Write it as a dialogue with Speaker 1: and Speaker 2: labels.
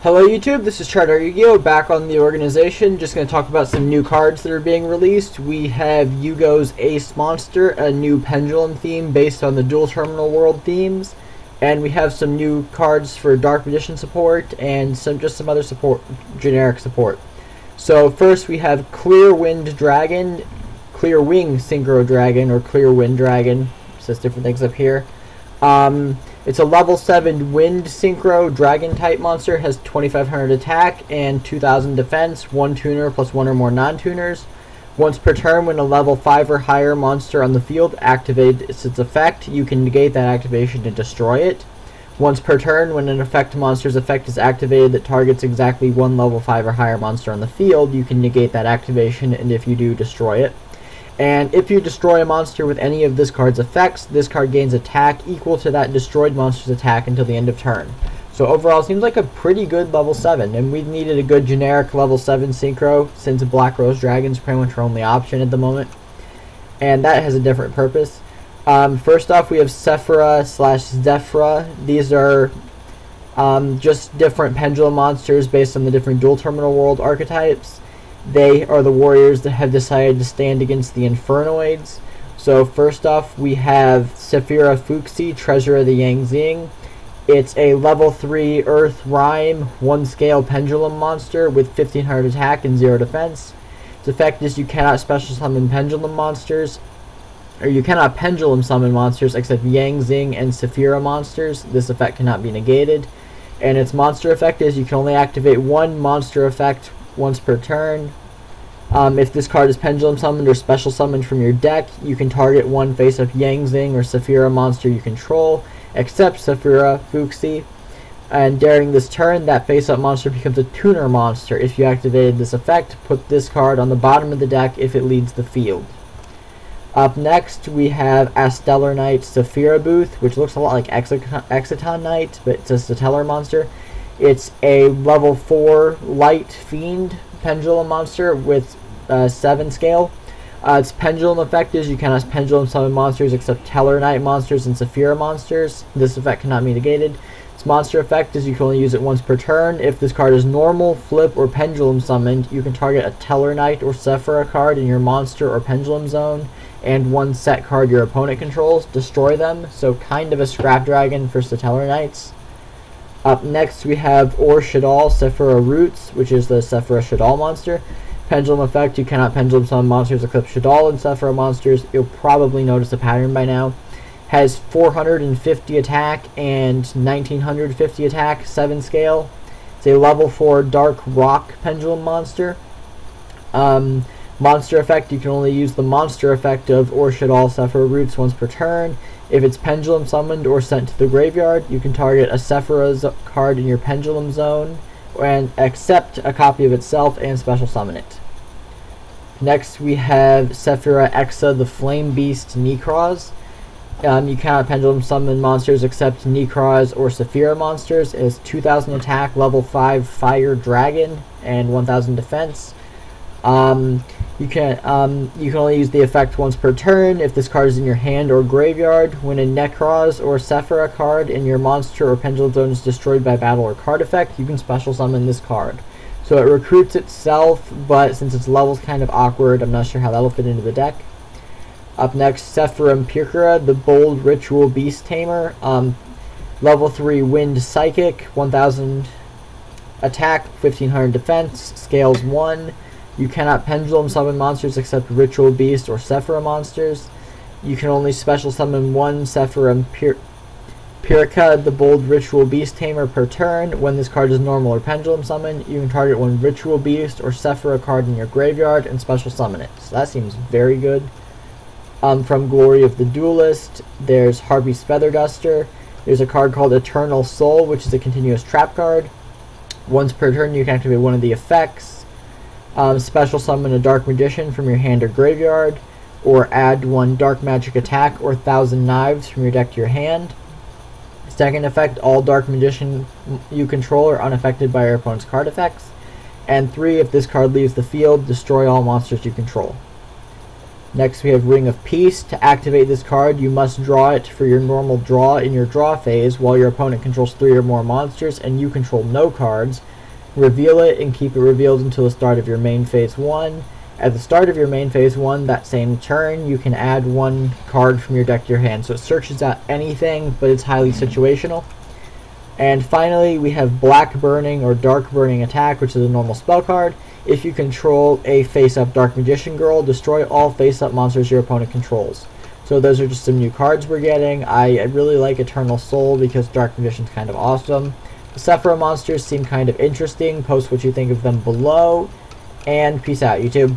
Speaker 1: Hello YouTube, this is ChardarYuGiOh back on the organization. Just going to talk about some new cards that are being released. We have Yugo's Ace Monster, a new pendulum theme based on the dual terminal world themes. And we have some new cards for Dark Magician support and some other support, generic support. So first we have Clear Wind Dragon, Clear Wing Synchro Dragon, or Clear Wind Dragon. It says different things up here. It's a level 7 Wind Synchro Dragon type monster, has 2500 attack and 2000 defense, 1 tuner plus 1 or more non-tuners. Once per turn, when a level 5 or higher monster on the field activates its effect, you can negate that activation and destroy it. Once per turn, when an effect monster's effect is activated that targets exactly one level 5 or higher monster on the field, you can negate that activation, and if you do, destroy it. And if you destroy a monster with any of this card's effects, this card gains attack equal to that destroyed monster's attack until the end of turn. So overall, it seems like a pretty good level 7, and we needed a good generic level 7 Synchro since Black Rose Dragon's pretty much our only option at the moment. And that has a different purpose. First off, we have Sephira/Sephira. These are just different pendulum monsters based on the different dual terminal world archetypes. They are the warriors that have decided to stand against the Infernoids. So first off, we have Sephira Fuxi, Treasure of the Yangzing. It's a level 3 Earth Rhyme, 1 scale pendulum monster with 1500 attack and 0 defense. Its effect is you cannot special summon pendulum monsters, or you cannot pendulum summon monsters except Yangzing and Sephira monsters. This effect cannot be negated. And its monster effect is you can only activate one monster effect once per turn. If this card is pendulum summoned or special summoned from your deck, you can target one face-up Yangzing or Sephira monster you control, except Sephira Fuxi. And during this turn, that face-up monster becomes a tuner monster. If you activated this effect, put this card on the bottom of the deck if it leads the field. Up next, we have Astellar Knight Sephira Booth, which looks a lot like Exiton Knight, but it's a Stellar monster. It's a level 4 Light Fiend pendulum monster with 7 scale. Its pendulum effect is you cannot pendulum summon monsters except Stellar Knight monsters and Sephira monsters. This effect cannot be negated. Its monster effect is you can only use it once per turn. If this card is normal, flip, or pendulum summoned, you can target a Stellar Knight or Sephira card in your monster or pendulum zone and one set card your opponent controls. Destroy them, so kind of a scrap dragon for Stellar Knights. Up next, we have Or Shadal Sephira Roots, which is the Sephira Shadal monster. Pendulum effect, you cannot pendulum summon monsters except Shadal and Sephira monsters. You'll probably notice the pattern by now. Has 450 attack and 1950 attack, 7 scale. It's a level 4 Dark Rock pendulum monster. Monster effect, you can only use the monster effect of Or Shadal Sephira Roots once per turn. If it's pendulum summoned or sent to the graveyard, you can target a Sephira card in your pendulum zone and accept a copy of itself and special summon it. Next, we have Sephira Exa the Flame Beast Necroz. You cannot pendulum summon monsters except Necroz or Sephira monsters. It has 2000 attack, level 5 Fire Dragon, and 1000 defense. You can only use the effect once per turn. If this card is in your hand or graveyard, when a Necroz or Sephira card in your monster or pendulum zone is destroyed by battle or card effect, you can special summon this card. So it recruits itself, but since its level's kind of awkward, I'm not sure how that'll fit into the deck. Up next, Sephira Purkara, the Bold Ritual Beast Tamer. Level 3 Wind Psychic, 1000 attack, 1500 defense, scales 1. You cannot pendulum summon monsters except Ritual Beast or Sephira monsters. You can only special summon one Sephira Purkara, the Bold Ritual Beast Tamer, per turn. When this card is normal or pendulum summoned, you can target one Ritual Beast or Sephira card in your graveyard and special summon it. So that seems very good. From Glory of the Duelist, there's Harpy's Feather Duster. There's a card called Eternal Soul, which is a continuous trap card. Once per turn, you can activate one of the effects. Special summon a Dark Magician from your hand or graveyard, or add one Dark Magic attack or 1000 Knives from your deck to your hand. Second effect, all Dark Magician you control are unaffected by your opponent's card effects. And 3, if this card leaves the field, destroy all monsters you control. Next we have Ring of Peace. To activate this card, you must draw it for your normal draw in your draw phase while your opponent controls 3 or more monsters and you control no cards. Reveal it and keep it revealed until the start of your main phase 1. At the start of your main phase 1, that same turn, you can add 1 card from your deck to your hand. So it searches out anything, but it's highly situational. And finally, we have Black Burning or Dark Burning Attack, which is a normal spell card. If you control a face-up Dark Magician Girl, destroy all face-up monsters your opponent controls. So those are just some new cards we're getting. I really like Eternal Soul because Dark Magician's kind of awesome. The Sephira monsters seem kind of interesting. Post what you think of them below. And peace out, YouTube.